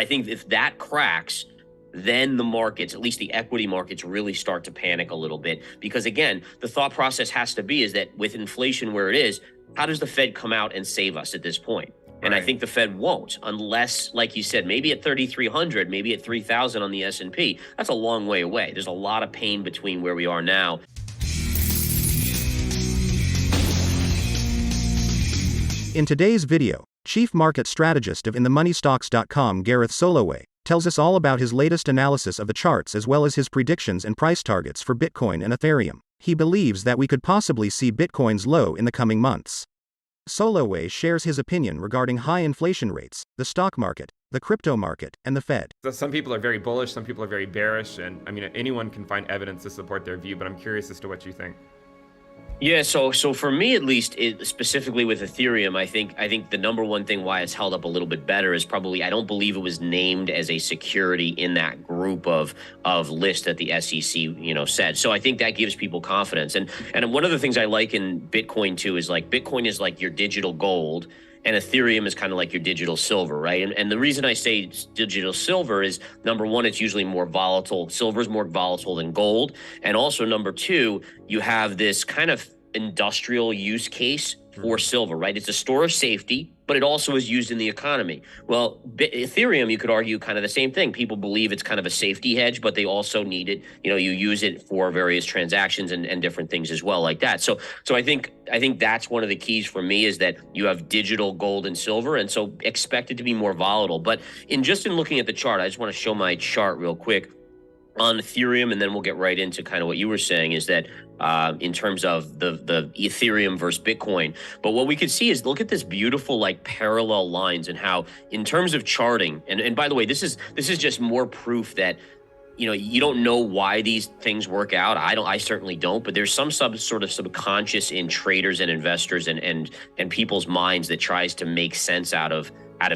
I think if that cracks, then the markets, at least the equity markets, really start to panic a little bit. Because again, the thought process has to be is that with inflation where it is, how does the Fed come out and save us at this point? And I think the Fed won't, unless, like you said, maybe at 3,300, maybe at 3,000 on the S&P. That's a long way away. There's a lot of pain between where we are now. In today's video, Chief Market Strategist of InTheMoneyStocks.com Gareth Soloway tells us all about his latest analysis of the charts as well as his predictions and price targets for Bitcoin and Ethereum. He believes that we could possibly see Bitcoin's low in the coming months. Soloway shares his opinion regarding high inflation rates, the stock market, the crypto market, and the Fed. So some people are very bullish, some people are very bearish, and I mean, anyone can find evidence to support their view, but I'm curious as to what you think. Yeah, so for me at least, specifically with Ethereum, I think the number one thing why it's held up a little bit better is probably I don't believe it was named as a security in that group of list that the SEC said. So I think that gives people confidence. And one of the things I like in Bitcoin too is like Bitcoin is like your digital gold, and Ethereum is kind of like your digital silver, right? And the reason I say digital silver is, number one, it's usually more volatile. Silver is more volatile than gold. And also, number two, you have this kind of industrial use case for silver, right? It's a store of safety, but it also is used in the economy. Well, Ethereum, you could argue kind of the same thing. People believe it's kind of a safety hedge, but they also need it. You use it for various transactions and different things as well, like that. So I think that's one of the keys for me is that you have digital gold and silver, and so expect it to be more volatile. But in looking at the chart, I just want to show my chart real quick on Ethereum, and then we'll get right into kind of what you were saying is that in terms of the Ethereum versus Bitcoin. But what we could see is look at this beautiful like parallel lines and how in terms of charting, and by the way, this is just more proof that you don't know why these things work out. I certainly don't, but there's some sort of subconscious in traders and investors and people's minds that tries to make sense out of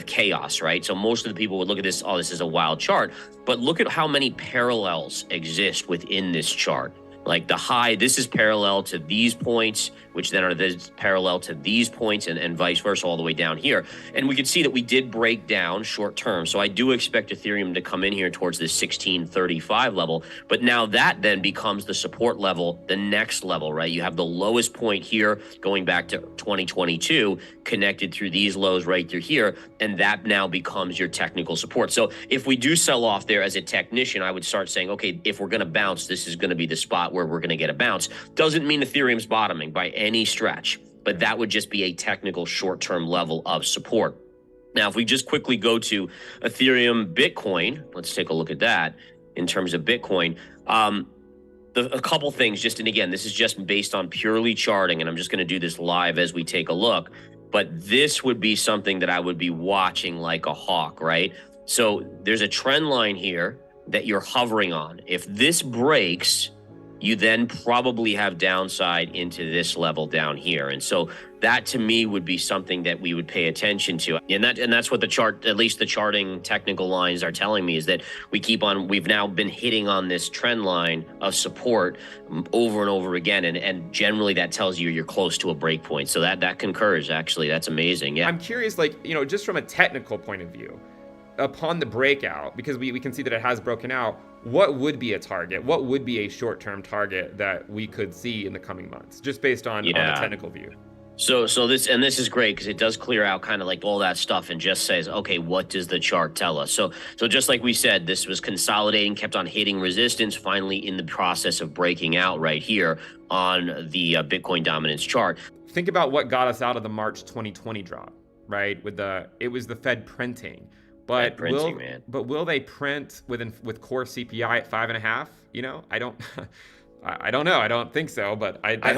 chaos, right? So most of the people would look at this, oh, this is a wild chart, but look at how many parallels exist within this chart. Like the high, this is parallel to these points, which then are parallel to these points and vice versa all the way down here. And we can see that we did break down short term. So I do expect Ethereum to come in here towards this 1635 level. But now that then becomes the support level, the next level, right? You have the lowest point here going back to 2022 connected through these lows right through here. And that now becomes your technical support. So if we do sell off there as a technician, I would start saying, okay, if we're going to bounce, this is going to be the spot where we're going to get a bounce. Doesn't mean Ethereum's bottoming by any stretch, but that would just be a technical short-term level of support. Now, if we just quickly go to Ethereum, Bitcoin, let's take a look at that in terms of Bitcoin. A couple things, and again, this is just based on purely charting, and I'm just going to do this live as we take a look, but this would be something that I would be watching like a hawk, right? So there's a trend line here that you're hovering on. If this breaks, you then probably have downside into this level down here. And so that to me would be something that we would pay attention to. And that's what the chart, at least the charting technical lines are telling me, is that we've now been hitting on this trend line of support over and over again. And generally that tells you you're close to a break point. So that concurs, actually. That's amazing. Yeah. I'm curious, just from a technical point of view, upon the breakout, because we can see that it has broken out, what would be a target? What would be a short-term target that we could see in the coming months, just based on the technical view? So this is great because it does clear out kind of like all that stuff and just says, okay, what does the chart tell us? So just like we said, this was consolidating, kept on hitting resistance, finally in the process of breaking out right here on the Bitcoin dominance chart. Think about what got us out of the March 2020 drop, right? It was the Fed printing. But will they print with core CPI at 5.5? I don't I don't know. I don't think so, but I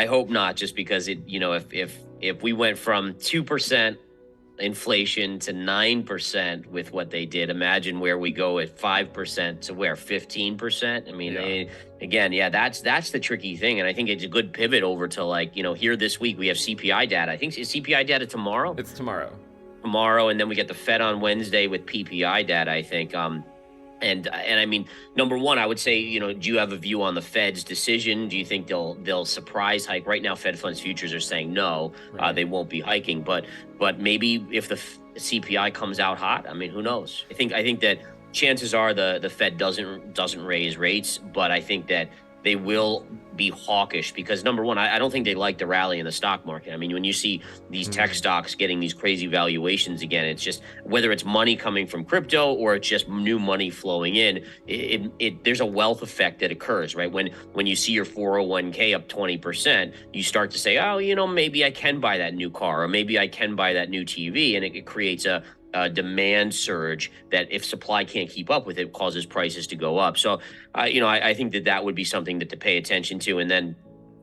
hope not, just because if we went from 2% inflation to 9% with what they did, imagine where we go at 5% to where 15%. I mean, that's the tricky thing, and I think it's a good pivot over to here this week we have CPI data. I think is CPI data tomorrow. It's tomorrow. And then we get the Fed on Wednesday with PPI data, I think. And I mean, number one, I would say, do you have a view on the Fed's decision? Do you think they'll surprise hike? Right now, Fed funds futures are saying no, they won't be hiking. But maybe if CPI comes out hot, I mean, who knows? I think that chances are the Fed doesn't raise rates, but I think that they will be hawkish because number one, I don't think they like the rally in the stock market. I mean, when you see these tech stocks getting these crazy valuations again, it's just whether it's money coming from crypto or it's just new money flowing in, there's a wealth effect that occurs, right? When you see your 401k up 20%, you start to say, oh, maybe I can buy that new car or maybe I can buy that new TV. And it creates a demand surge that if supply can't keep up with it causes prices to go up. So, I think that would be something to pay attention to. And then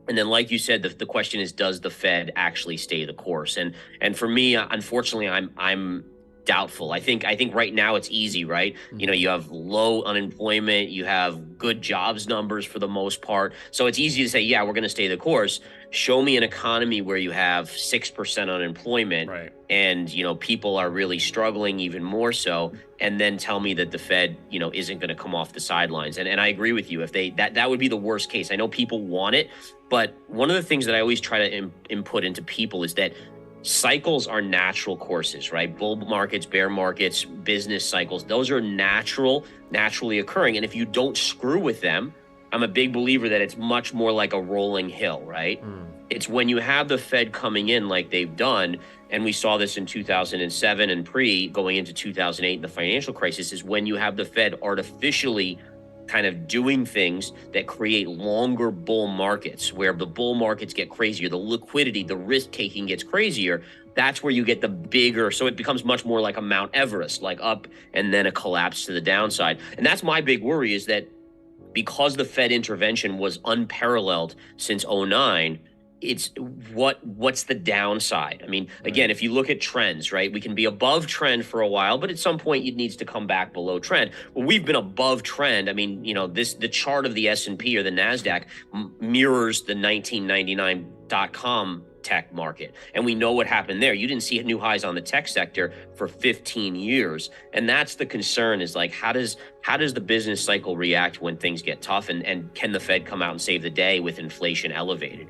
like you said, the question is, does the Fed actually stay the course? And for me, unfortunately, I'm doubtful. I think right now it's easy, right? You have low unemployment, you have good jobs numbers for the most part. So it's easy to say, yeah, we're going to stay the course. Show me an economy where you have 6% unemployment, right, and people are really struggling even more so, and then tell me that the Fed isn't going to come off the sidelines. And I agree with you. If that would be the worst case. I know people want it, but one of the things that I always try to input into people is that cycles are natural courses, right? Bull markets, bear markets, business cycles, those are naturally occurring. And if you don't screw with them, I'm a big believer that it's much more like a rolling hill, right? It's when you have the Fed coming in like they've done, and we saw this in 2007 and going into 2008, the financial crisis, is when you have the Fed artificially kind of doing things that create longer bull markets, where the bull markets get crazier, the liquidity, the risk taking gets crazier. That's where you get the bigger, so it becomes much more like a Mount Everest, like up and then a collapse to the downside. And that's my big worry, is that because the Fed intervention was unparalleled since 2009, it's what's the downside? I mean, again, if you look at trends, right, we can be above trend for a while, but at some point it needs to come back below trend. Well, we've been above trend. I mean, the chart of the S&P or the NASDAQ mirrors the 1999.com tech market. And we know what happened there. You didn't see new highs on the tech sector for 15 years. And that's the concern, is like, how does the business cycle react when things get tough? And can the Fed come out and save the day with inflation elevated?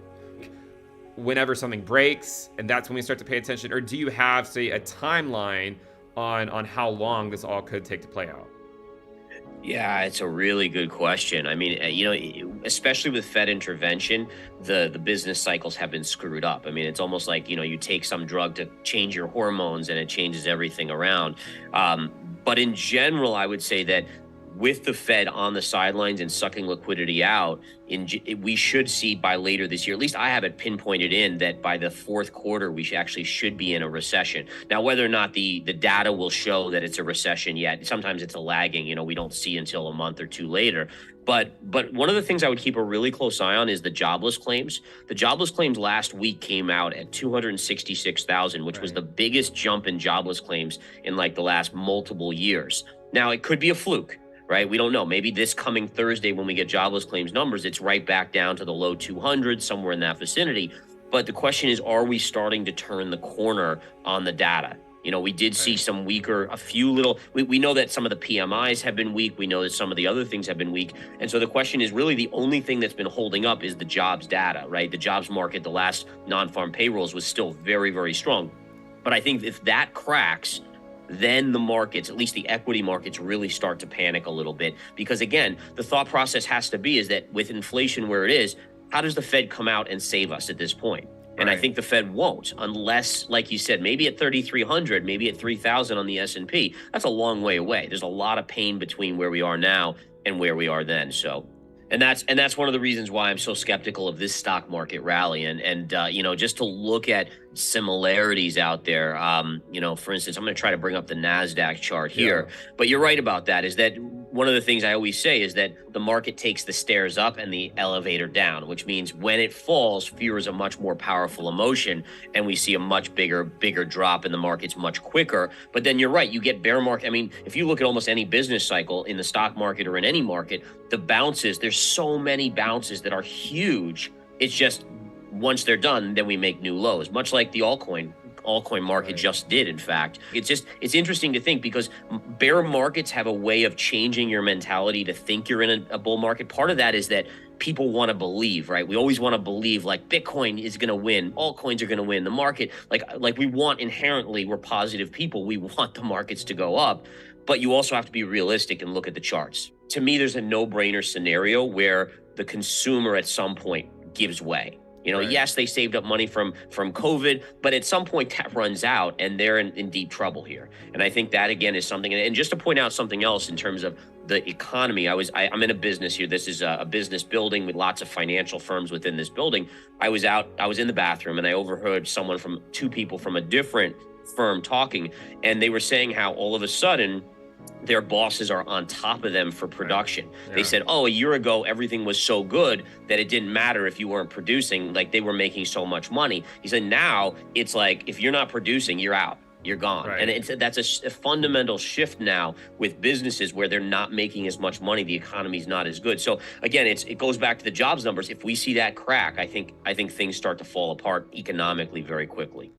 Whenever something breaks, and that's when we start to pay attention? Or do you have, say, a timeline on how long this all could take to play out? Yeah, it's a really good question. I mean, especially with Fed intervention, the business cycles have been screwed up. I mean, it's almost like, you take some drug to change your hormones and it changes everything around. But in general, I would say that with the Fed on the sidelines and sucking liquidity out, we should see by later this year, at least I have it pinpointed in, that by the fourth quarter, we should be in a recession. Now, whether or not the data will show that it's a recession yet, sometimes it's a lagging, we don't see until a month or two later. But one of the things I would keep a really close eye on is the jobless claims. The jobless claims last week came out at 266,000, which was the biggest jump in jobless claims in like the last multiple years. Now, it could be a fluke, right? We don't know. Maybe this coming Thursday when we get jobless claims numbers, it's right back down to the low 200s, somewhere in that vicinity. But the question is, are we starting to turn the corner on the data? We did see some weaker, we know that some of the PMIs have been weak. We know that some of the other things have been weak. And so the question is, really the only thing that's been holding up is the jobs data, right? The jobs market, the last non-farm payrolls was still very, very strong. But I think if that cracks, then the markets, at least the equity markets, really start to panic a little bit. Because again, the thought process has to be is that with inflation where it is, how does the Fed come out and save us at this point? And I think the Fed won't, unless, like you said, maybe at 3,300, maybe at 3,000 on the S&P. That's a long way away. There's a lot of pain between where we are now and where we are then. So, and that's one of the reasons why I'm so skeptical of this stock market rally. And just to look at similarities out there, for instance, I'm going to try to bring up the NASDAQ chart here. Yeah. But you're right about that, is that one of the things I always say is that the market takes the stairs up and the elevator down, which means when it falls, fear is a much more powerful emotion, and we see a much bigger drop in the markets much quicker. But then you're right, you get bear market. I mean, if you look at almost any business cycle in the stock market or in any market, the bounces, there's so many bounces that are huge. It's just once they're done, then we make new lows, much like the altcoin market just did. In fact, it's interesting to think, because bear markets have a way of changing your mentality to think you're in a bull market. Part of that is that people want to believe, right? We always want to believe like Bitcoin is going to win, altcoins are going to win, the market, like we want inherently, we're positive people. We want the markets to go up, but you also have to be realistic and look at the charts. To me, there's a no-brainer scenario where the consumer at some point gives way. Right. Yes, they saved up money from COVID, but at some point that runs out and they're in deep trouble here. And I think that again is something, and just to point out something else in terms of the economy, I'm in a business here. This is a business building with lots of financial firms within this building. I was in the bathroom and I overheard two people from a different firm talking, and they were saying how all of a sudden their bosses are on top of them for production. Yeah. They said, a year ago, everything was so good that it didn't matter if you weren't producing, like they were making so much money. He said, now it's like, if you're not producing, you're out, you're gone. Right. And that's a fundamental shift now with businesses where they're not making as much money. The economy's not as good. So again, it goes back to the jobs numbers. If we see that crack, I think things start to fall apart economically very quickly.